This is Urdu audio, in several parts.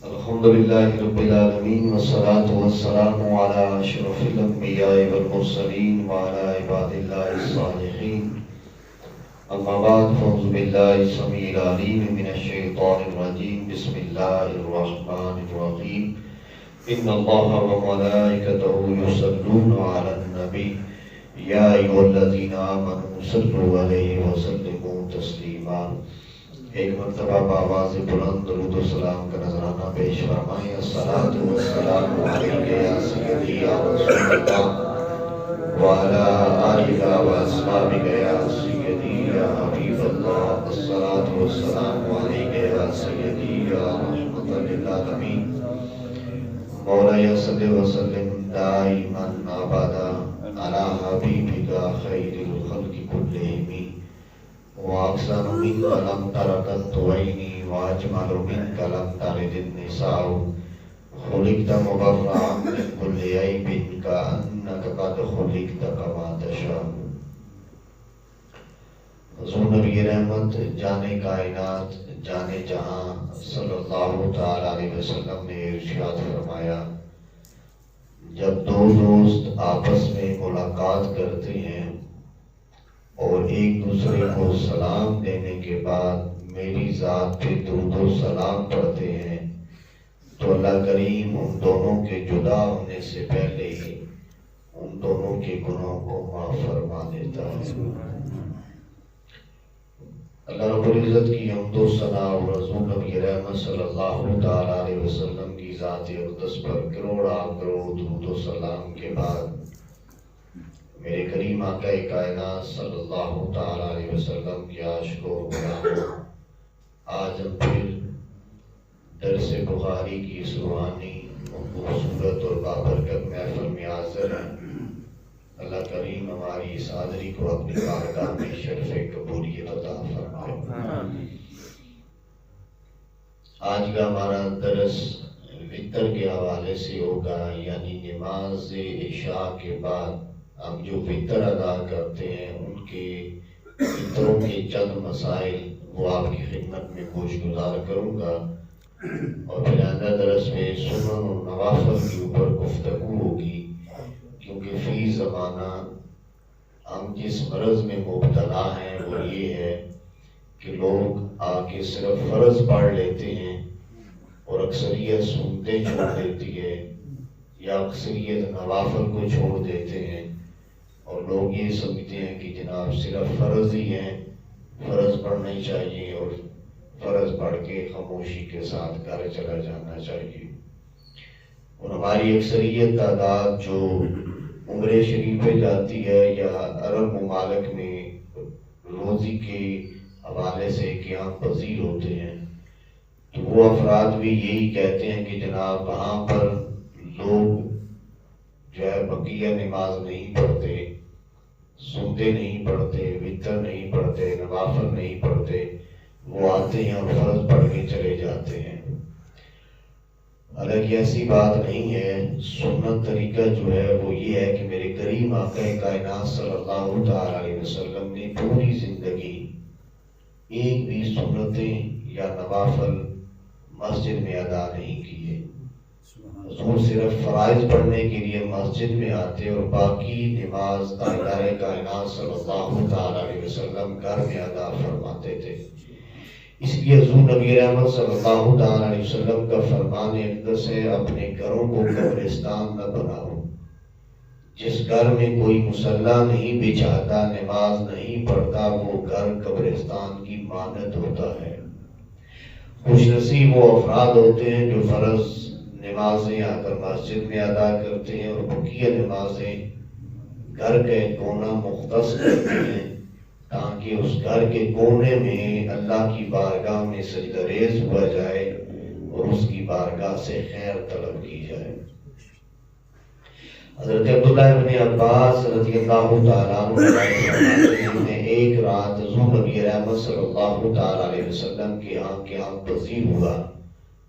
الحمد لله رب العالمين والصلاة والسلام على أشرف الأنبياء والمرسلين وعلى عباد الله الصالحين أما بعد فأعوذ بالله السميع العليم من الشيطان الرجيم بسم الله الرحمن الرحيم إن الله وملائكته يصلون على النبي يا أيها الذين آمنوا صلوا عليه وسلموا تسليما۔ ایک مرتبہ بآواز بلند درود و سلام کا نذرانہ پیش فرمائیں۔ الصلاۃ والسلام علیک یا سیدی یا رسول اللہ وعلی آلک واصحابک یا سیدی یا حبیب اللہ۔ الصلاۃ والسلام علیک یا سیدی یا رحمۃ للعالمین۔ مولانا صلی وسلم دائما ابدا علی حبیبک خیر الخلق کلہم وأحسن منك لم تر قط عيني وأجمل منك لم تلد النساء خلقت مبرأ من كل عيب كأنك قد خلقت كما تشاء۔ حضور نبی رحمت جانے کائنات جانے جہاں صلی اللہ تعالی علیہ وسلم نے ارشاد فرمایا، جب دو دوست آپس میں ملاقات کرتے ہیں اور ایک دوسرے کو سلام دینے کے بعد میری ذات پہ درود و سلام پڑھتے ہیں تو اللہ کریم ان دونوں کے جدا ہونے سے پہلے ہی ان دونوں کے گناہوں کو معاف فرما دیتا ہے۔ اللہ رب العزت کی حمد و ثنا اور رسول نبی رحمت صلی اللہ تعالی علیہ وسلم کی ذات اقدس پر کروڑا کروڑ درود و سلام کے بعد میرے کریم آقا کائنات صلی اللہ تعالی علیہ وسلم کی عاشق و غلاموں، آج ہم پھر درس بخاری کی اس روحانی خوبصورت اور بابرکت محفل میں حاضر ہیں۔ اللہ کریم ہماری اس حاضری کو اپنی بارگاہ میں شرف قبولیت عطا فرمائے۔ آج کا ہمارا درس وطر کے حوالے سے ہوگا، یعنی نماز عشاء کے بعد ہم جو وطر ادا کرتے ہیں ان کے وطروں کے چند مسائل وہ آپ کی خدمت میں گوش گزار کروں گا، اور پھر آئندہ درس میں سنن و نوافل کے اوپر گفتگو ہوگی، کیونکہ فی زمانہ ہم جس مرض میں مبتلا ہیں وہ یہ ہے کہ لوگ آ کے صرف فرض پڑھ لیتے ہیں اور اکثریت سنتیں چھوڑ دیتی ہے، یا اکثریت نوافل کو چھوڑ دیتے ہیں، اور لوگ یہ سمجھتے ہیں کہ جناب صرف فرض ہی ہیں، فرض پڑھنے چاہیے اور فرض پڑھ کے خاموشی کے ساتھ گھر چلا جانا چاہیے۔ اور ہماری اکثریت تعداد جو عمرہ شریف پہ جاتی ہے یا عرب ممالک میں روزی کے حوالے سے قیام پذیر ہوتے ہیں، تو وہ افراد بھی یہی کہتے ہیں کہ جناب وہاں پر لوگ جو ہے بقیہ نماز نہیں پڑھتے، سنتے نہیں پڑھتے، وطر نہیں پڑھتے، نوافل نہیں پڑھتے، وہ آتے ہیں اور فرض پڑھ کے چلے جاتے ہیں۔ حالانکہ ایسی بات نہیں ہے۔ سنت طریقہ جو ہے وہ یہ ہے کہ میرے کریم آقا کائنات صلی اللہ تعالی علیہ وسلم نے پوری زندگی ایک بھی سنتیں یا نوافل مسجد میں ادا نہیں کیے۔ حضور صرف فرائض پڑھنے کے لیے مسجد میں آتے اور باقی نماز تاجدار کائنات صلی اللہ تعالی علیہ وسلم گھر میں ادا فرماتے تھے۔ اس لیے حضور نبی رحمت صلی اللہ تعالی علیہ وسلم کا فرمان اقدس ہے، اپنے گھروں کو قبرستان نہ بناؤ۔ جس گھر میں کوئی مصلی نہیں بچھاتا، نماز نہیں پڑھتا، وہ گھر قبرستان کی مانند ہوتا ہے۔ خوش نصیب وہ افراد ہوتے ہیں جو فرض نمازیں آ کر مسجد میں ادا کرتے ہیں اور بقیہ نمازیں گھر کے کونا مختص کرتے ہیں، تاکہ اس گھر کے کونے میں اللہ کی بارگاہ میں سجدہ ریز ہوا جائے اور اس کی بارگاہ سے خیر طلب کی جائے۔ حضرت عبداللہ ابن عباس رضی اللہ تعالیٰ عنہ نے ایک رات حضور نبی رحمت صلی اللہ تعالیٰ علیہ وسلم کے یہاں پذیر ہوا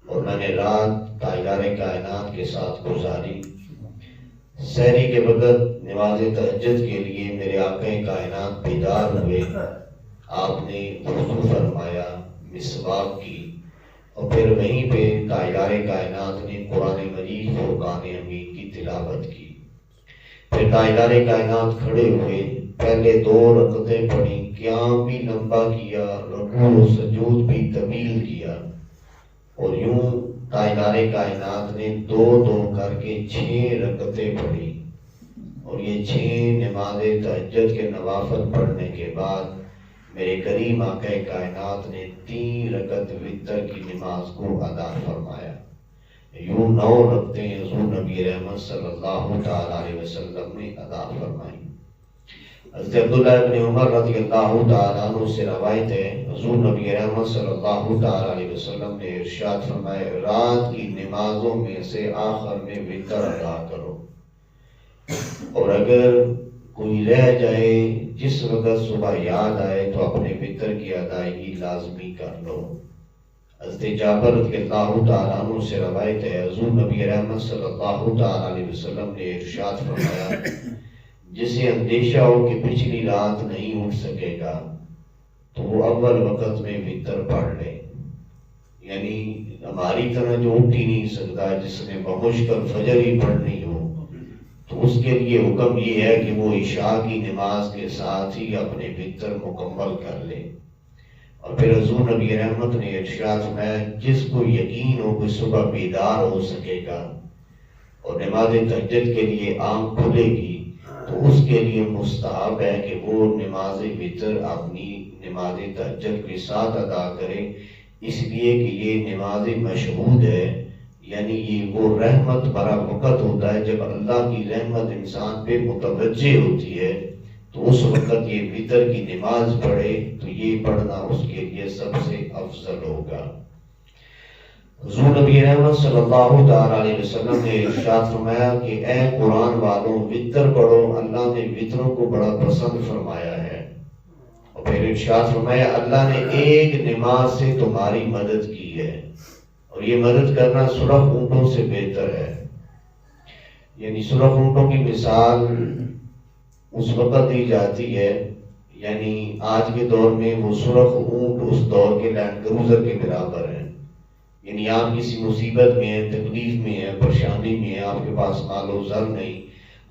اور میں نے رات تاجدار کائنات کے ساتھ گزاری۔ سحری کے وقت نماز تہجد کے لیے میرے آقا کائنات بیدار ہوئے۔ آپ نے وضو فرمایا، مسواک کی، اور پھر وہیں پہ تاجدار کائنات نے قرآن مجید فرقان حمید کی تلاوت کی. پھر تاجدار کائنات کھڑے ہوئے، پہلے 2 رکعتیں پڑھی، قیام بھی لمبا کیا، رکوع و سجود بھی طویل کیا، اور یوں تاجدار کائنات نے 2 کر کے 6 رکعتیں پڑھی. اور یہ 6 نماز تہجد کے نوافل پڑھنے کے بعد میرے کریم آقا کائنات نے 3 رکعت وتر کی نماز کو ادا فرمایا. یوں 9 رکعتیں حضور نبی رحمت صلی اللہ تعالی علیہ وسلم نے ادا فرمائی. حضرت عبداللہ ابن عمر رضی اللہ تعالیٰ عنہ سے روایت ہے، حضور نبی رحمت صلی اللہ تعالیٰ علیہ وسلم نے ارشاد فرمایا، رات کی نمازوں میں سے آخر میں وتر ادا کرو، اور اگر کوئی رہ جائے جس وقت صبح یاد آئے تو اپنے وتر کی ادائیگی لازمی کر لو. حضرت جابر رضی اللہ تعالیٰ عنہ سے روایت ہے، حضور نبی رحمت صلی اللہ تعالیٰ علیہ وسلم نے ارشاد فرمایا، جسے اندیشہ ہو کہ پچھلی رات نہیں اٹھ سکے گا تو وہ اول وقت میں وتر پڑھ لے. یعنی ہماری طرح جو اٹھ ہی نہیں سکتا، جس نے بمشکل فجر ہی پڑھنی ہو، تو اس کے لیے حکم یہ ہے کہ وہ عشاء کی نماز کے ساتھ ہی اپنے وتر مکمل کر لے. اور پھر حضور نبی رحمت نے ارشاد فرمایا، جس کو یقین ہو کہ صبح بیدار ہو سکے گا اور نماز تہجد کے لیے آنکھ کھلے گی، تو اس کے لیے مستحب ہے کہ وہ نماز وتر اپنی نماز تہجد کے ساتھ ادا کرے، اس لیے کہ یہ نماز مشہود ہے. یعنی یہ وہ رحمت بھرا وقت ہوتا ہے جب اللہ کی رحمت انسان پہ متوجہ ہوتی ہے، تو اس وقت یہ وتر کی نماز پڑھے تو یہ پڑھنا اس کے لیے سب سے افضل ہوگا. حضور نبی رحمت صلی اللہ تعالیٰ علیہ وسلم نے ارشاد فرمایا کہ اے قرآن والوں، وتر پڑھو، اللہ نے وتروں کو بڑا پسند فرمایا ہے. اور پھر ارشاد فرمایا، اللہ نے ایک نماز سے تمہاری مدد کی ہے، اور یہ مدد کرنا سرخ اونٹوں سے بہتر ہے. یعنی سرخ اونٹوں کی مثال اس وقت دی جاتی ہے، یعنی آج کے دور میں وہ سرخ اونٹ اس دور کے لینڈ کروزر کے برابر ہیں. یعنی آپ کسی مصیبت میں ہیں، تکلیف میں ہیں، پریشانی میں ہیں، آپ کے پاس مال و زر نہیں،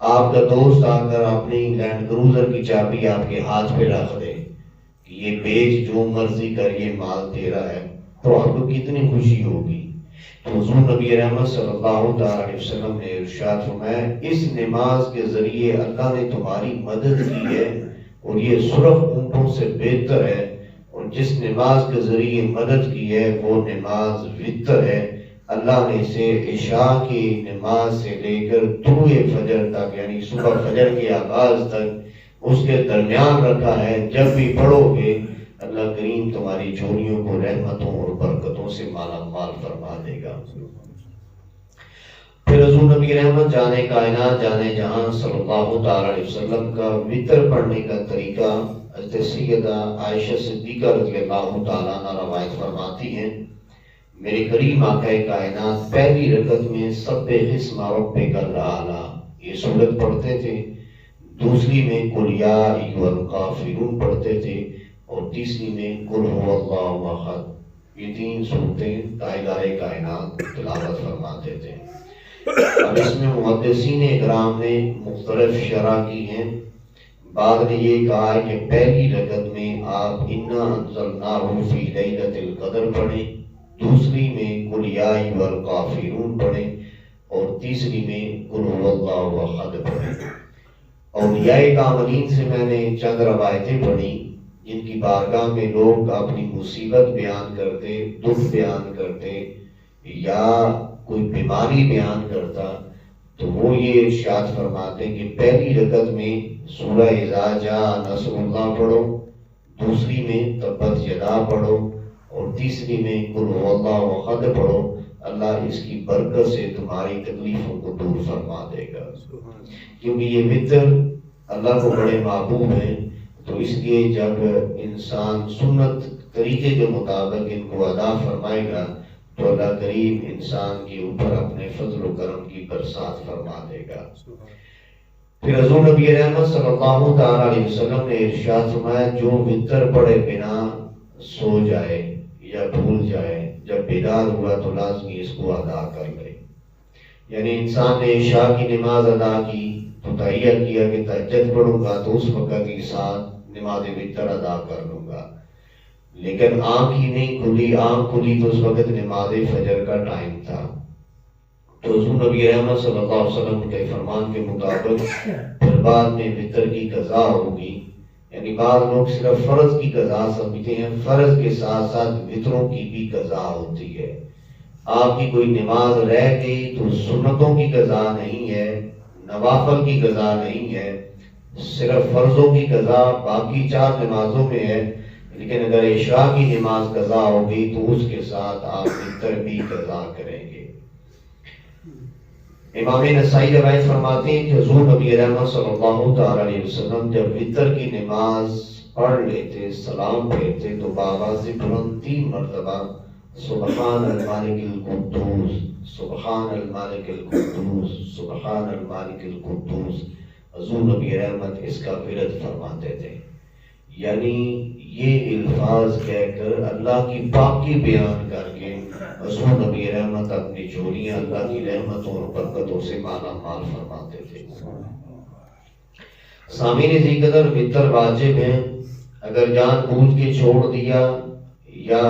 آپ کا دوست آ کر اپنی لینڈ کروزر کی چابی آپ کے ہاتھ پہ رکھ دے کہ یہ بیچ، جو مرضی کر، یہ مال تیرا ہے، تو آپ کو کتنی خوشی ہوگی. تو حضور نبی رحمت صلی اللہ تعالیٰ علیہ وسلم نے ارشاد فرمایا، اس نماز کے ذریعے اللہ نے تمہاری مدد کی ہے، اور یہ سرخ اونٹوں سے بہتر ہے، اور جس نماز کے ذریعے مدد کی ہے وہ نماز وتر ہے. اللہ نے اسے عشاء کی نماز سے لے کر طلوع فجر تک، یعنی صبح فجر کے آغاز تک اس کے درمیان رکھا ہے. جب بھی پڑھو گے اللہ کریم تمہاری جھولیوں کو رحمتوں اور برکتوں سے مالا مال فرما دے گا. پھر حضور نبی رحمت جانے کائنات جانے جہاں صلی اللہ تعالی علیہ وسلم کا وتر پڑھنے کا طریقہ حضرت سیدہ عائشہ صدیقہ رضی اللہ تعالیٰ عنہ روایت فرماتی ہیں، میرے کریم آقا کائنات پہلی رکعت میں سبح اسم ربک الاعلی یہ سورت پڑھتے تھے، دوسری میں قل یا ایھا الکافرون پڑھتے تھے، اور تیسری میں قل ھو اللہ احد. یہ 3 سورتیں تاجدار کائنات تلاوت فرماتے تھے. اب اس میں محدثین اکرام نے مختلف شرح کی ہیں. بعض نے یہ کہا ہے کہ پہلی رکعت میں آپ انا انزلناہ فی لیلۃ القدر پڑھیں، دوسری میں قل یا ایھا الکافرون پڑھیں، اور تیسری میں قل ھو اللہ احد پڑھیں. اولیاء کاملین سے میں نے چند روایتیں پڑھی جن کی بارگاہ میں لوگ اپنی مصیبت بیان کرتے، دکھ بیان کرتے، یا کوئی بیماری بیان کرتا، تو وہ یہ ارشاد فرماتے کہ پہلی رکعت میں سورہ اذا جاء نصر اللہ پڑھو، دوسری میں تبت یدا پڑھو، اور تیسری میں قل ھو اللہ احد پڑھو. اللہ اس کی برکت سے تمہاری تکلیفوں کو دور فرما دے گا. کیونکہ یہ وتر اللہ کو بڑے محبوب ہیں، تو اس لیے جب انسان سنت طریقے کے مطابق ان کو ادا فرمائے گا تو اللہ کریم انسان کے اوپر اپنے فضل و کرم کی برسات فرما دے گا. پھر حضور نبی رحمت صلی اللہ تعالیٰ علیہ وسلم نے ارشاد فرمایا، جو وتر پڑھے بنا سو جائے یا بھول جائے جب بیدار ہوا تو لازمی اس کو ادا کر لے. یعنی انسان نے عشاء کی نماز ادا کی تو تہیہ کیا کہ تہجد پڑھوں گا تو اس وقت کے ساتھ نماز وتر ادا کر لوں گا، لیکن آنکھ ہی نہیں کھلی، آنکھ کھلی تو اس وقت نماز فجر کا ٹائم تھا. تو حضور نبی رحمت صلی اللہ علیہ وسلم کے فرمان کے مطابق پھر بعد میں وتر کی قضا ہوگی. یعنی بعض لوگ صرف فرض کی قضا سمجھتے ہیں، فرض کے ساتھ ساتھ وتروں کی بھی قضا ہوتی ہے. آپ کی کوئی نماز رہ گئی تو سنتوں کی قضا نہیں ہے، نوافل کی قضا نہیں ہے، صرف فرضوں کی قضا باقی 4 نمازوں میں ہے. لیکن اگر عشاء کی نماز قضا ہو گئی تو اس کے ساتھ آپ وتر بھی قضا کریں گے. امام نسائی روایت فرماتے ہیں کہ حضور نبی رحمت صلی اللہ تعالی علیہ وسلم جب وتر کی نماز پڑھ لیتے، سلام پھیرتے تو بآواز بلند 3 مرتبہ سبحان المالک القدوس، سبحان المالک القدوس، سبحان المالک القدوس، حضور نبی رحمت اس کا ورد فرماتے تھے. یعنی یہ الفاظ کہہ کر اللہ کی پاکی بیان کر کے حضور نبی رحمت اپنی جھولیاں اللہ کی رحمتوں اور برکتوں سے مالا مال فرماتے تھے. سامعین ذی قدر، وتر واجب ہے. اگر جان بوجھ کے چھوڑ دیا یا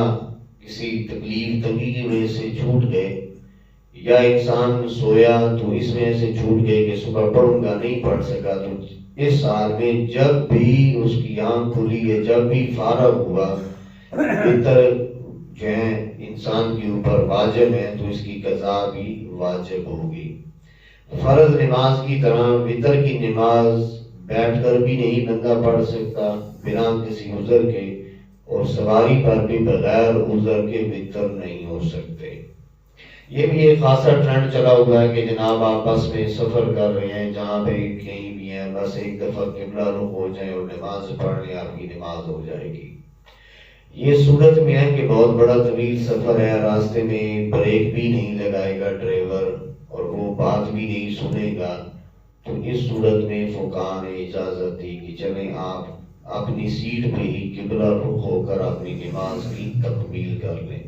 کسی تکلیف تنگی کی وجہ سے چھوٹ گئے، یا انسان سویا تو اس وجہ سے چھوٹ گئے کہ صبح پڑھوں گا نہیں پڑھ سکا، تو اس سال میں جب بھی اس کی آنکھ کھلی ہے، جب بھی فارغ ہوا، وتر جو ہے انسان کے اوپر واجب ہے تو اس کی قضا بھی واجب ہوگی. فرض نماز کی طرح وتر کی نماز بیٹھ کر بھی نہیں بندہ پڑھ سکتا بنا کسی عذر کے، اور سواری پر بھی بغیر عذر کے وتر نہیں ہو سکتے. یہ بھی ایک خاصا ٹرینڈ چلا ہوا ہے کہ جناب آپ بس میں سفر کر رہے ہیں، جہاں پہ کہیں بھی ہیں، بس ایک دفعہ قبلہ رخ ہو جائیں اور نماز پڑھ لیں، آپ کی نماز ہو جائے گی. یہ صورت میں ہے کہ بہت بڑا طویل سفر ہے، راستے میں بریک بھی نہیں لگائے گا ڈرائیور اور وہ بات بھی نہیں سنے گا، تو اس صورت میں فقہاء نے اجازت دی کہ چلیں آپ اپنی سیٹ پہ ہی قبلہ رخ ہو کر اپنی نماز کی تکمیل کر لیں.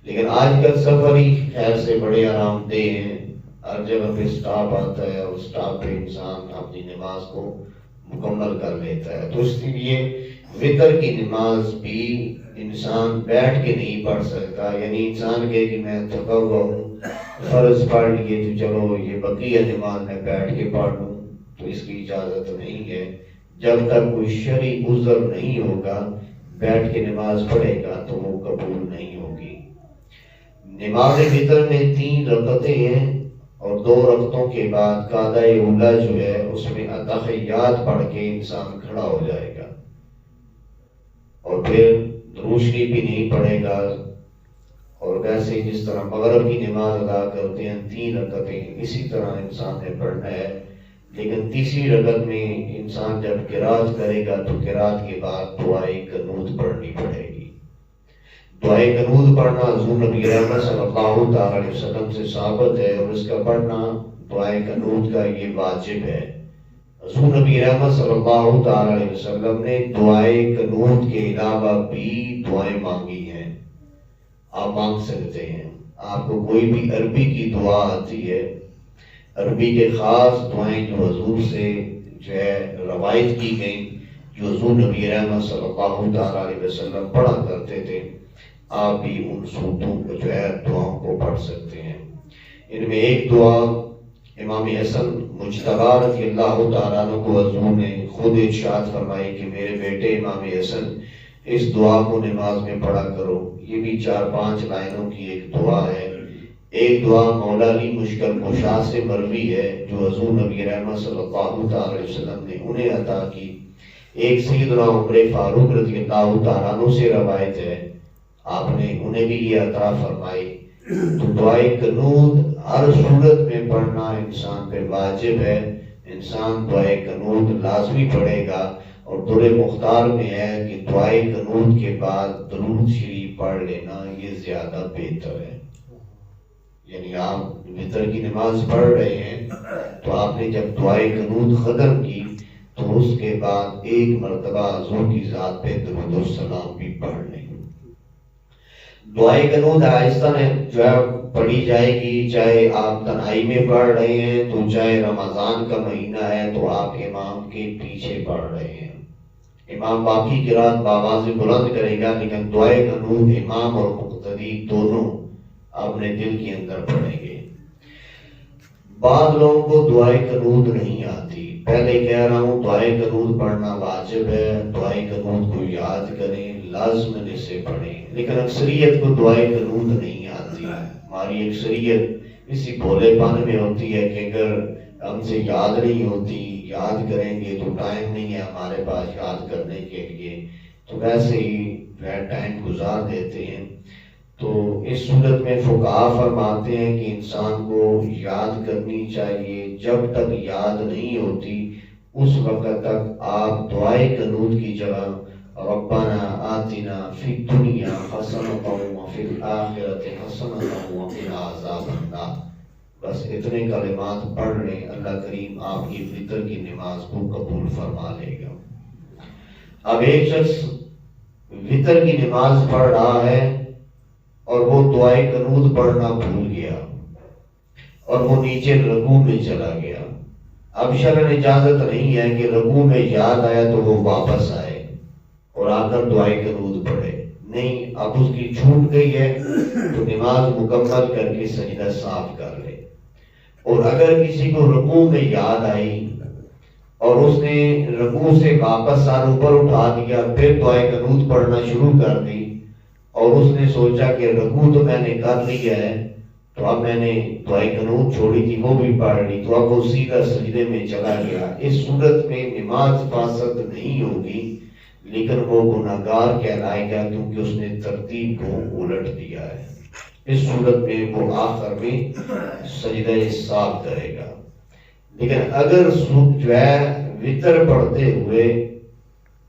لیکن آج کل سفر ہی خیر سے بڑے آرام دہ ہیں، ہر جگہ پہ سٹاپ آتا ہے اور سٹاپ پہ انسان اپنی نماز کو مکمل کر لیتا ہے. تو اس لیے وتر کی نماز بھی انسان بیٹھ کے نہیں پڑھ سکتا. یعنی انسان کہے کہ میں تھکا ہوا ہوں، فرض پڑھ لیے تو چلو یہ بقیہ نماز میں بیٹھ کے پڑھ لوں، تو اس کی اجازت نہیں ہے. جب تک کوئی شرعی عذر نہیں ہوگا بیٹھ کے نماز پڑھے گا تو وہ قبول نہیں ہوگی. نماز وتر میں 3 رکعتیں ہیں اور 2 رکعتوں کے بعد قاعدہ اولا جو ہے اس میں اتحیات پڑھ کے انسان کھڑا ہو جائے گا اور پھر روشنی بھی نہیں پڑے گا. اور ویسے جس طرح مغرب کی نماز ادا کرتے ہیں 3 رکعتیں، اسی طرح انسان نے پڑھنا ہے. لیکن تیسری رکعت میں انسان جب قرات کرے گا تو قرات کے بعد دعائے قنوت پڑھنی پڑے گی. دعائے قنوت پڑھنا حضور نبی رحمت صلی اللہ تعالی علیہ وسلم سے ثابت ہے، اور اس کا پڑھنا دعائے قنوت کا یہ واجب ہے. حضور نبی رحمت صلی اللہ تعالی علیہ وسلم نے دعائے قنوت کے علاوہ بھی دعائیں مانگی ہیں. آپ مانگ سکتے ہیں. آپ کو کوئی بھی عربی کی دعا آتی ہے، عربی کے خاص دعائیں جو حضور سے جو ہے روایت کی گئیں، جو حضور نبی رحمت صلی اللہ تعالی علیہ وسلم پڑھا کرتے تھے، آپ بھی ان صورتوں کو جو ہے دعاؤں کو پڑھ سکتے ہیں. ان میں ایک دعا امام حسن مجتبی رضی اللہ تعالیٰ عنہ کو حضور نے خود ارشاد فرمائی کہ میرے بیٹے امام حسن اس دعا کو نماز میں پڑھا کرو. یہ بھی 4-5 لائنوں کی ایک دعا ہے. ایک دعا مولا علی مشکل کشا سے مروی ہے جو حضور نبی رحمت صلی اللہ تعالی علیہ وسلم نے انہیں عطا کی. ایک سیدنا عمر فاروق رضی اللہ تعالیٰ عنہ سے روایت ہے، آپ نے انہیں بھی یہ عطا فرمائی. تو دعائے قنوت ہر صورت میں پڑھنا انسان پہ واجب ہے. انسان دعائے قنوت لازمی پڑھے گا. اور در مختار میں ہے کہ دعائے قنوت کے بعد درود شریف پڑھ لینا یہ زیادہ بہتر ہے. یعنی آپ وتر کی نماز پڑھ رہے ہیں تو آپ نے جب دعائے قنوت ختم کی تو اس کے بعد 1 مرتبہ حضور کی ذات پہ درود و سلام بھی پڑھ لیں. دعائے قنوت آہستہ جو ہے پڑھی جائے گی، چاہے آپ تنہائی میں پڑھ رہے ہیں تو، چاہے رمضان کا مہینہ ہے تو آپ امام کے پیچھے پڑھ رہے ہیں، امام باقی قرات بآواز بلند کرے گا، لیکن دعائے قنوت امام اور مقتدی دونوں اپنے دل کے اندر پڑھیں گے۔ بعض لوگوں کو دعائے قنوت نہیں آتی، پہلے کہہ رہا ہوں دعائے قنوت پڑھنا واجب ہے، دعائے قنوت کو یاد کریں، لازمن اسے پڑھیں، لیکن اکثریت کو دعائے قنوت نہیں آتی۔ ہماری اکثریت اسی بھولے پن میں ہوتی ہے کہ اگر ہم سے یاد نہیں ہوتی، یاد کریں گے تو ٹائم نہیں ہے ہمارے پاس یاد کرنے کے لیے، تو ویسے ہی ٹائم گزار دیتے ہیں۔ تو اس صورت میں فقہا فرماتے ہیں کہ انسان کو یاد کرنی چاہیے، جب تک یاد نہیں ہوتی اس وقت تک آپ دعائے قنوت کی جگہ ربنا آتنا فی الدنیا حسنۃ وفی الآخرۃ حسنۃ وقنا عذاب النار، بس اتنے کلمات پڑھ لیں، اللہ کریم آپ کی فطر کی نماز کو قبول فرما لے گا۔ اب ایک شخص وطر کی نماز پڑھ رہا ہے اور وہ دعائے قنوت پڑھنا بھول گیا اور وہ نیچے رکوع میں چلا گیا۔ اب شرع اجازت نہیں ہے کہ رکوع میں یاد آیا تو وہ واپس آئے اور آ کر دعائے قنوت پڑھے، نہیں، اب اس کی چھوٹ گئی ہے تو نماز مکمل کر کے سجدہ صاف کر لے۔ اور اگر کسی کو رکوع میں یاد آئی اور اس نے رکوع سے واپس سر اوپر اٹھا دیا، پھر دعائے قنوت پڑھنا شروع کر دی، اور اس نے سوچا کہ رکوع تو میں نے کر لیا ہے تو اب میں نے دعائے قنوت چھوڑی تھی وہ بھی پڑھ لی، تو اب وہ سیدھا سجدے میں چلا گیا، اس صورت میں نماز فاسد نہیں ہوگی، لیکن وہ گناہگار کہلائے گا کیونکہ اس نے ترتیب کو الٹ دیا ہے۔ اس صورت میں وہ آخر میں سجدہ صاف کرے گا۔ لیکن اگر جو ہے وطر پڑھتے ہوئے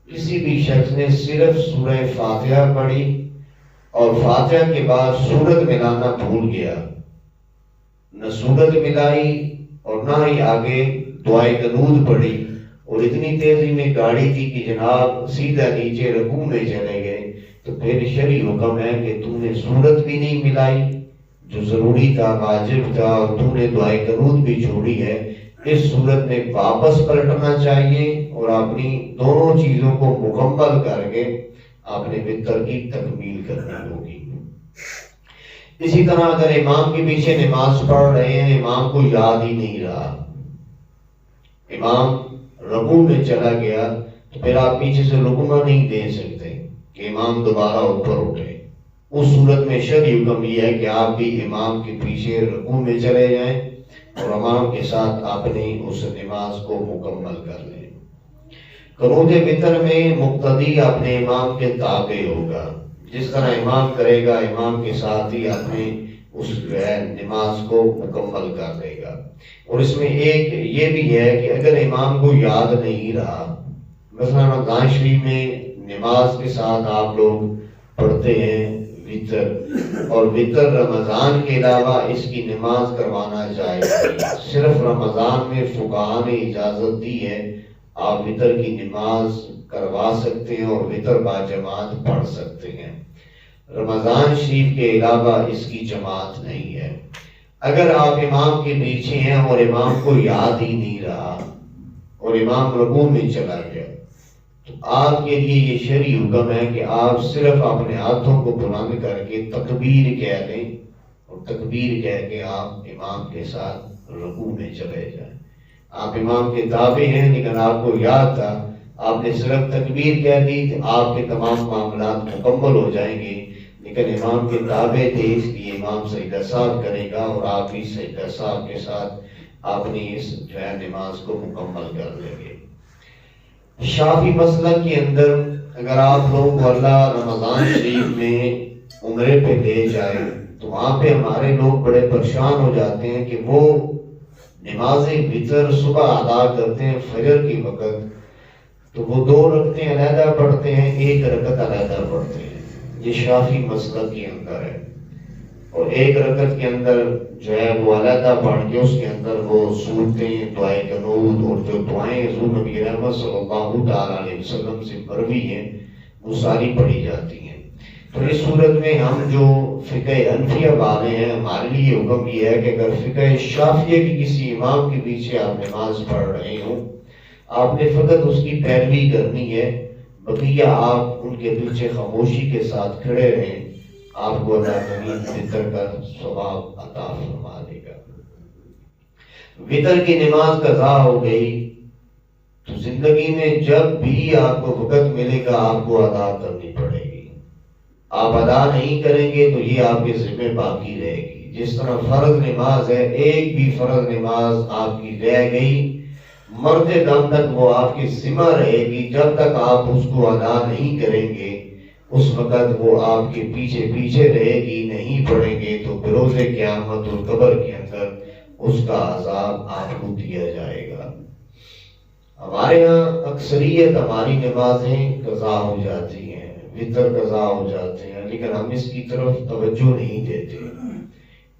کسی بھی شخص نے صرف سورہ فاتحہ پڑھی اور فاتحہ کے بعد سورت ملانا بھول گیا، نہ سورت ملائی اور نہ ہی آگے دعائے قنوت پڑھی، اور اتنی تیزی میں گاڑی تھی کہ جناب سیدھا نیچے رکوع میں چلے گئے، تو پھر شرعی حکم ہے کہ تم نے سورت بھی نہیں ملائی جو ضروری تھا، واجب تھا، اور تم نے دعائے قنوت بھی چھوڑی ہے، اس صورت میں واپس پلٹنا چاہیے اور اپنی دونوں چیزوں کو مکمل کر کے آپ نے وطر کی تکمیل کرنی ہوگی۔ اسی طرح اگر امام کے پیچھے نماز پڑھ رہے ہیں، امام کو یاد ہی نہیں رہا، امام رکوع میں چلا گیا، تو پھر آپ پیچھے سے لقمہ نہیں دے سکتے کہ امام دوبارہ اوپر اٹھے، اس صورت میں شرعی حکم یہ ہے کہ آپ بھی امام کے پیچھے رکوع میں چلے جائیں اور امام کے ساتھ اپنی اس نماز کو مکمل کر لیں۔ قنوت وطر میں مقتدی اپنے امام کے تابع ہوگا، جس طرح امام کرے گا امام کے ساتھ ہی اپنے اس نماز کو مکمل کر دے گا۔ اور اس میں ایک یہ بھی ہے کہ اگر امام کو یاد نہیں رہا، مثلا رمضان شریف میں نماز کے ساتھ آپ لوگ پڑھتے ہیں وطر، اور وطر رمضان کے علاوہ اس کی نماز کروانا چاہیے، صرف رمضان میں فقہا نے اجازت دی ہے، آپ وطر کی نماز کروا سکتے ہیں اور وطر با جماعت پڑھ سکتے ہیں، رمضان شریف کے علاوہ اس کی جماعت نہیں ہے۔ اگر آپ امام کے پیچھے ہیں اور امام کو یاد ہی نہیں رہا اور امام رکوع میں چلا گیا، تو آپ کے لیے یہ شرعی حکم ہے کہ آپ صرف اپنے ہاتھوں کو بلند کر کے تکبیر کہہ دیں، اور تکبیر کہہ کے آپ امام کے ساتھ رکوع میں چلے جائیں۔ آپ امام کے تابع ہیں لیکن آپ کو یاد تھا، آپ نے صرف تکبیر کہہ دی تو آپ کے تمام معاملات مکمل ہو جائیں گے، لیکن امام کے تابع تھے اس لیے امام سجدہ صاحب کرے گا اور آپ بھی سجدہ صاحب کے ساتھ اپنی اس جو ہے نماز کو مکمل کر لیں گے۔ شافعی مسلک کے اندر اگر آپ لوگ کو اللہ رمضان شریف میں عمرے پہ لے جائے تو وہاں پہ ہمارے لوگ بڑے پریشان ہو جاتے ہیں کہ وہ نماز وطر صبح ادا کرتے ہیں فجر کی وقت، تو وہ 2 رکعتیں علیحدہ پڑھتے ہیں، 1 رکعت علیحدہ پڑھتے ہیں، یہ شافعی مسلک کے اندر ہے، اور 1 رکعت کے اندر جو ہے وہ علیحدہ پڑھ کے اس کے اندر وہ سورتیں، دعائے قنوت اور جو دعائیں حضور نبی رحمت صلی اللہ تعالیٰ علیہ وسلم سے مروی ہیں وہ ساری پڑھی جاتی ہیں۔ تو اس صورت میں ہم جو فقہ حنفیہ والے ہیں ہمارے لیے حکم یہ ہے کہ اگر فقہ شافعیہ کی کسی امام کے پیچھے آپ نماز پڑھ رہے ہوں، آپ نے فقط اس کی پیروی کرنی ہے، بقیہ آپ ان کے پیچھے خاموشی کے ساتھ کھڑے رہیں، آپ کو اللہ کریم وطر کا ثواب عطا فرما دے گا۔ وطر کی نماز قضا ہو گئی تو زندگی میں جب بھی آپ کو وقت ملے گا آپ کو ادا کرنی پڑے گی۔ آپ ادا نہیں کریں گے تو یہ آپ کے ذمہ باقی رہے گی۔ جس طرح فرض نماز ہے، ایک بھی فرض نماز آپ کی رہ گئی، مرتے دم تک وہ آپ کی ذمہ رہے گی۔ جب تک آپ اس کو ادا نہیں کریں گے اس وقت وہ آپ کے پیچھے پیچھے رہے گی، نہیں پڑھیں گے تو بروز قیامت اور قبر کے اندر اس کا عذاب آپ کو دیا جائے گا۔ ہمارے ہاں اکثریت ہماری نمازیں قضا ہو جاتی ہیں، وطر قضا ہو جاتے ہیں، لیکن ہم اس کی طرف توجہ نہیں دیتے۔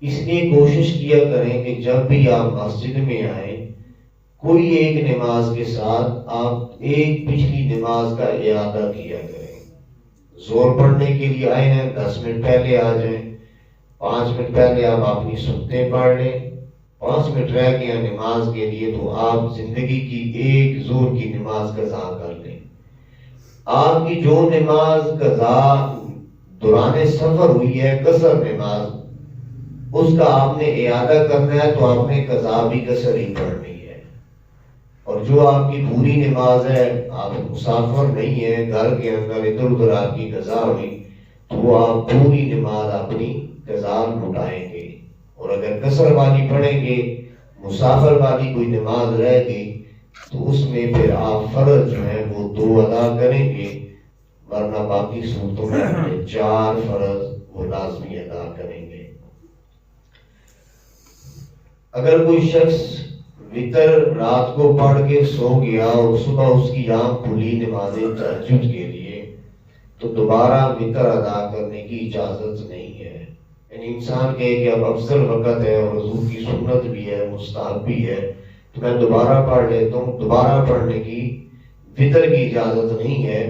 اس لیے کوشش کیا کریں کہ جب بھی آپ مسجد میں آئیں، کوئی ایک نماز کے ساتھ آپ ایک پچھلی نماز کا اعادہ کیا کریں۔ زور پڑھنے کے لیے آئے ہیں 10 منٹ پہلے آ جائیں، 5 منٹ پہلے آپ اپنی سنتیں پڑھ لیں، 5 منٹ رہ گیا نماز کے لیے تو آپ زندگی کی ایک زور کی نماز قضا کر لیں۔ آپ کی جو نماز قضا دوران سفر ہوئی ہے قصر نماز، اس کا آپ نے اعادہ کرنا ہے تو آپ نے قضا بھی قصر ہی پڑھنی ہے۔ اور جو آپ کی پوری نماز ہے، آپ مسافر نہیں ہے، گھر کے اندر ادھر ادھر آپ کی قضا ہوئی تو وہ آپ پوری نماز اپنی قضا لٹائیں گے۔ اور اگر قصر والی پڑھیں گے، مسافر والی کوئی نماز رہ گئی تو اس میں پھر آپ فرض جو ہے وہ 2 ادا کریں گے، ورنہ باقی صورتوں میں 4 فرض وہ لازمی ادا کریں گے۔ اگر کوئی شخص وطر رات کو پڑھ کے سو گیا اور صبح اس کی آنکھ کھلی نماز تہجد کے لیے تو دوبارہ وطر ادا کرنے کی اجازت نہیں ہے۔ یعنی انسان کہے کہ اب افضل وقت ہے اور حضور کی سنت بھی ہے، مستحب بھی ہے، تو میں دوبارہ پڑھ لیتا ہوں، دوبارہ پڑھنے کی وطر کی اجازت نہیں ہے۔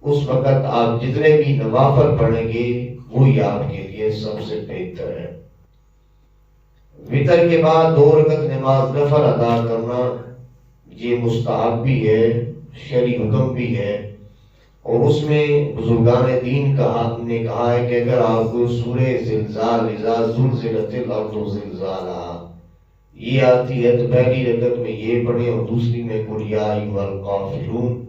اس وقت آپ جتنے بھی نوافل پڑھیں گے وہی آپ کے لیے سب سے بہتر ہے۔ وطر کے بعد 2 رکعت نماز نفل ادا کرنا یہ مستحب بھی ہے، شرعی حکم بھی ہے، اور اس میں بزرگان دین نے کہا ہے کہ اگر آپ کو سورہ زلزال اذا زلزلت الارض زلزالہا یہ آتی ہے تو پہلی رکعت میں یہ پڑھیں اور دوسری میں قل یا ایھا الکافرون،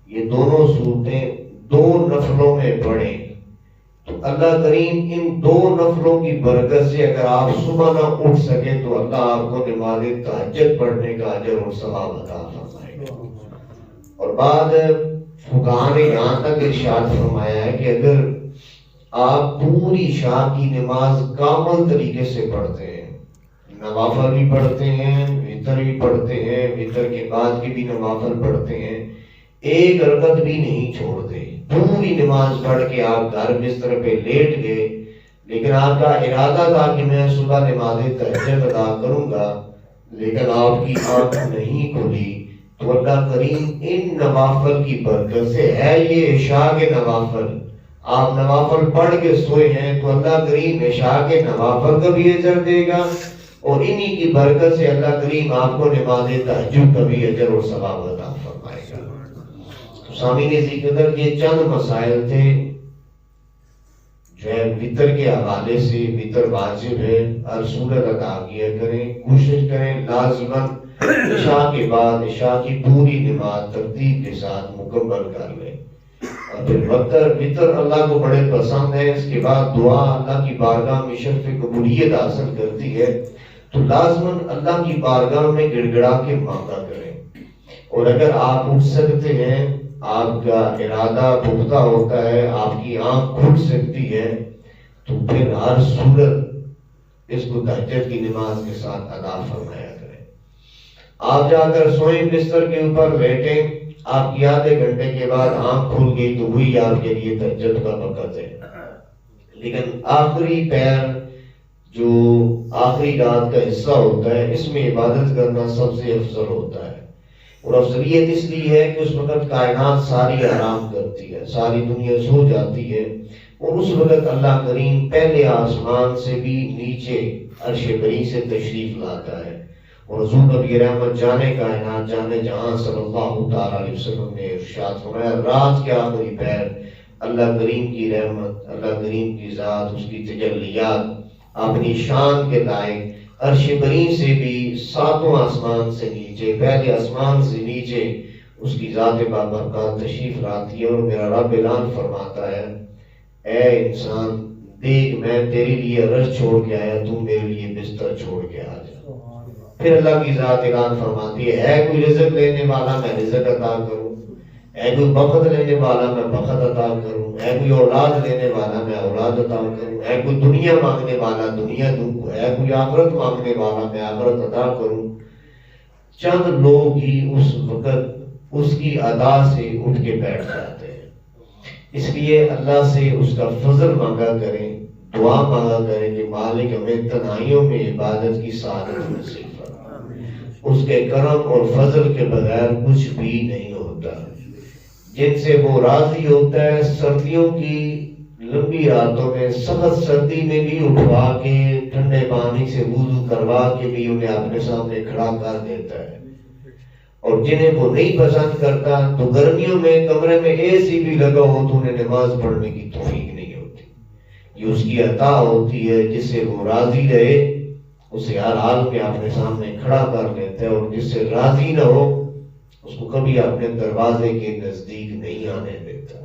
یہ دونوں صورتیں 2 نفلوں میں پڑھیں تو اللہ کریم ان 2 نفلوں کی برکت سے اگر آپ صبح نہ اٹھ سکے تو اللہ آپ کو نماز تہجد پڑھنے کا اجر اور ثواب عطا فرمائے گا۔ اور بعد فقہاء نے یہاں تک ارشاد فرمایا ہے کہ اگر آپ پوری شام کی نماز کامل طریقے سے پڑھتے ہیں، نوافل بھی پڑھتے ہیں، وطر بھی پڑھتے ہیں، وطر کے بعد کی بھی نوافل پڑھتے ہیں، ایک رکعت بھی نہیں چھوڑتے، پوری نماز پڑھ کے آپ گھر بستر پہ لیٹ گئے، لیکن آپ کا ارادہ تھا کہ میں صبح نماز تہجد ادا کروں گا، لیکن آپ کی آنکھ نہیں کھلی تو اللہ کریم ان نوافل کی برکت سے، ہے یہ عشاء کے نوافل، آپ نوافل پڑھ کے سوئے ہیں تو اللہ کریم عشاء کے نوافل کا بھی اجر دے گا، اور انہی کی برکت سے اللہ کریم آپ کو نماز تہجد کا بھی اجر اور ثواب عطا فرمائے گا۔ سامعین عزیز قدر یہ چند مسائل تھے جو ہے وطر کے حوالے سے۔ وطر واجب ہے، ہر صورت ادا کیا کریں، کوشش کریں لازماً عشاء کے بعد عشاء کی پوری نماز ترتیب کے ساتھ مکمل کر لیں۔ اور پھر وطر اللہ کو بڑے پسند ہے، اس کے بعد دعا اللہ کی بارگاہ میں شرف قبولیت حاصل کرتی ہے، تو لازماً اللہ کی بارگاہ میں گڑ گڑا کے مانگا کریں۔ اور اگر آپ اٹھ سکتے ہیں، آپ کا ارادہ پختہ ہوتا ہے، آپ کی آنکھ کھل سکتی ہے، تو پھر ہر صورت اس کو تہجد کی نماز کے ساتھ ادا فرمایا کریں۔ آپ جا کر سوئیں بستر کے اوپر بیٹھیں، آپ کی آدھے گھنٹے کے بعد آنکھ کھل گئی تو وہی آپ کے لیے تہجد کا وقت ہے۔ لیکن آخری پیر جو آخری رات کا حصہ ہوتا ہے، اس میں عبادت کرنا سب سے افضل ہوتا ہے، اور افضلیت اس لیے ہے کہ اس وقت کائنات ساری آرام کرتی ہے، ساری دنیا سو جاتی ہے، اور اس وقت اللہ کریم پہلے آسمان سے بھی نیچے عرش بری سے تشریف لاتا ہے، اور حضور نبی رحمت جانے کائنات جانے جہاں صلی اللہ تعالی علیہ وسلم نے ارشاد فرمایا رات کے آخری پہر اللہ کریم کی رحمت، اللہ کریم کی ذات، اس کی تجلیات اپنی شان کے لائق عرش بری سے بھی ساتوں آسمان سے نیچے، پہلے آسمان سے نیچے اس کی ذات بابرکات تشریف لاتی ہے، اور میرا رب اعلان فرماتا ہے اے انسان دیکھ میں تیرے لیے عرش چھوڑ کے آیا، تو میرے لیے بستر چھوڑ کے آ جا۔ پھر اللہ کی ذات اعلان فرماتی ہے کوئی رزق لینے والا میں رزق عطا کروں، اے کوئی بخت لینے والا میں بخت عطا کروں، اے کوئی اولاد لینے والا میں اولاد عطا کروں، اے کوئی دنیا مانگنے والا دنیا دوں، اے کوئی آخرت مانگنے والا میں آخرت عطا کروں۔ چند لوگ ہی اس وقت اس کی ادا سے اٹھ کے بیٹھ جاتے ہیں۔ اس لیے اللہ سے اس کا فضل مانگا کریں، دعا مانگا کریں کہ مالک ہمیں تنہائیوں میں عبادت کی سعادت نصیب فرما۔ اس کے کرم اور فضل کے بغیر کچھ بھی نہیں ہوتا۔ جن سے وہ راضی ہوتا ہے سردیوں کی لمبی راتوں میں سخت سردی میں بھی اٹھوا کے ٹھنڈے پانی سے وضو کروا کے بھی انہیں اپنے سامنے کھڑا کر دیتا ہے، اور جنہیں وہ نہیں پسند کرتا تو گرمیوں میں کمرے میں اے سی بھی لگا ہو تو انہیں نماز پڑھنے کی توفیق نہیں ہوتی۔ یہ اس کی عطا ہوتی ہے، جس سے وہ راضی رہے اسے ہر حال میں اپنے سامنے کھڑا کر لیتا ہے، اور جس سے راضی نہ ہو اس کو کبھی اپنے دروازے کے نزدیک نہیں آنے دیتا۔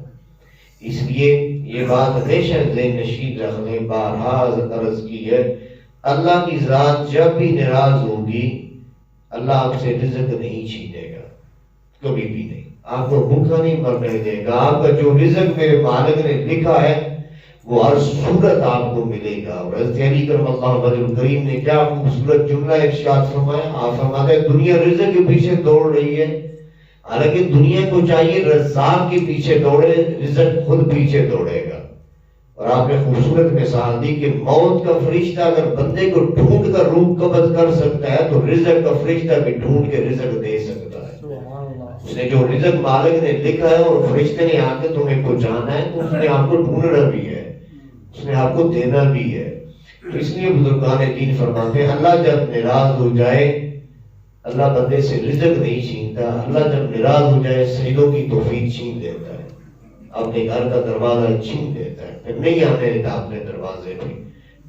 اس لیے یہ بات ہمیشہ ذہن نشین رکھ لیں، بارہا عرض کی ہے اللہ کی ذات جب بھی ناراض ہوگی اللہ آپ سے رزق نہیں چھینے گا، کبھی بھی نہیں، آپ کو بھوکا نہیں مرنے دے گا۔ آپ کا جو رزق میرے مالک نے لکھا ہے وہ ہر صورت آپ کو ملے گا۔ اور حضرت علی کرم اللہ وجہ الکریم نے کیا خوبصورت جملہ ارشاد فرمایا، آپ فرماتے ہیں دنیا رزق کے پیچھے دوڑ رہی ہے، حالانکہ دنیا کو چاہیے رزاق کے پیچھے دوڑے، رزق خود پیچھے دوڑے گا۔ اور آپ نے خوبصورت مثال دی کہ موت کا فرشتہ اگر بندے کو ڈھونڈ کر روح قبض کر سکتا ہے تو رزق کا فرشتہ بھی ڈھونڈ کے رزق دے سکتا ہے۔ اس نے جو رزق مالک نے لکھا ہے اور فرشتے نے آ کے تمہیں کو جانا ہے تو اس نے آپ کو ڈھونڈنا بھی ہے، اس نے آپ کو دینا بھی ہے۔ تو اس لیے بزرگان دین فرماتے ہیں اللہ جب ناراض ہو جائے اللہ بندے سے رزق نہیں چھینتا، اللہ جب ناراض ہو جائے سجدوں کی توفیق چھین لیتا ہے، اپنے گھر کا دروازہ چھین دیتا ہے، پھر نہیں آنے دیتا اپنے دروازے پہ،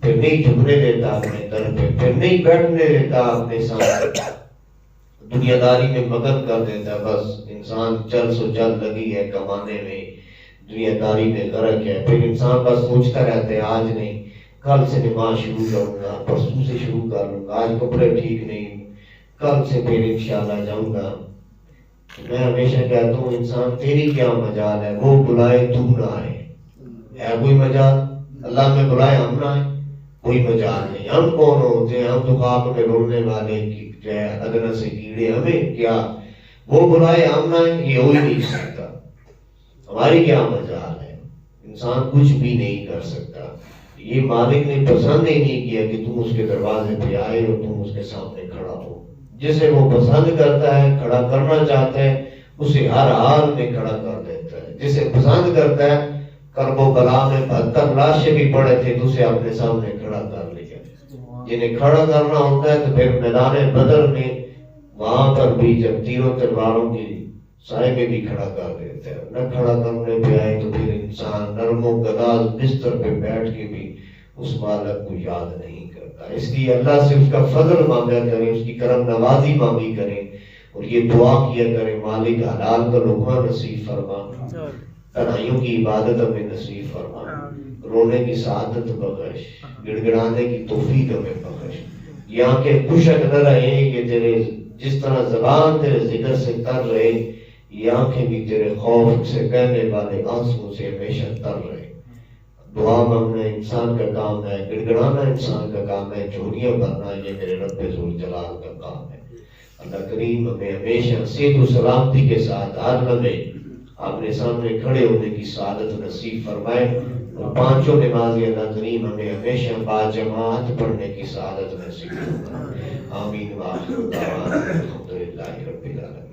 پھر نہیں جھکنے دیتا اپنے در پہ، پھر نہیں بیٹھنے دیتا اپنے سامنے، دنیا داری میں مگن کر دیتا۔ بس انسان چل سو چل لگی ہے کمانے میں، دنیا داری میں غرق ہے، پھر انسان بس سوچتا رہتا ہے آج نہیں کل سے نماز شروع کروں گا، پرسوں سے شروع کر لوں گا، آج کپڑے ٹھیک نہیں، کل سے پھر انشاءاللہ جاؤں گا۔ میں ہمیشہ کہتا ہوں انسان تیری کیا مجال ہے، وہ بلائے تو نہ آئے، ہے کوئی مجال؟ اللہ میں بلائے ہم نہ آئے، کوئی مجال نہیں۔ ہم کون ہوتے ہیں؟ ہم تو خاک میں رولنے والے جو ہے ادنا سے کیڑے، ہمیں کیا؟ وہ بلائے ہم نہ آئے، یہ ہو ہی نہیں سکتا، ہماری کیا مجال ہے؟ انسان کچھ بھی نہیں کر سکتا۔ یہ مالک نے پسند ہی نہیں کیا کہ تم اس کے دروازے پہ آئے اور تم اس کے سامنے کھڑا ہو۔ جسے وہ پسند کرتا ہے کھڑا کرنا چاہتا ہے اسے ہر حال میں کھڑا کر دیتا ہے، جسے پسند کرتا ہے کرب و بلا میں 72 لاشیں بھی پڑے تھے تو اسے اپنے سامنے کھڑا کر لیا۔ جنہیں کھڑا کرنا ہوتا ہے تو پھر میدان بدر میں وہاں پر بھی جب تیروں تلواروں کی سائے میں بھی کھڑا کر دیتا ہے، نہ کھڑا کرنے پہ آئے تو پھر انسان نرم و گداز بستر پہ بیٹھ کے بھی اس مالک کو یاد نہیں کرتا۔ اس لیے اللہ سے اس کا فضل مانگا کریں، اس کی کرم نوازی مانگی کریں، اور یہ دعا کیا کریں مالک حلال کا لقمہ نصیب فرما، تنہائیوں کی عبادت ہمیں نصیب فرما، رونے کی سعادت بخش، گڑ گڑانے کی توفیق ہمیں بخش۔ یہ آنکھیں خشک نہ رہیں کہ تیرے جس طرح زبان تیرے ذکر سے تر رہے، یہ آنکھیں بھی تیرے خوف سے بہنے والے آنسوں سے ہمیشہ تر رہے۔ دعا مانگنا انسان کا کام ہے، گڑگڑانا انسان کا کام ہے، جھولیاں بھرنا یہ میرے رب ذوالجلال کا کام ہے۔ اللہ کریم ہمیں ہمیشہ صحت و سلامتی کے ساتھ ہر لمحے اپنے سامنے کھڑے ہونے کی سعادت نصیب فرمائے، اور پانچوں نمازیں اللہ کریم ہمیں ہمیشہ باجماعت پڑھنے کی سعادت نصیب فرمائے۔ آمین وآخر دعوانا الحمدللہ رب العالمین۔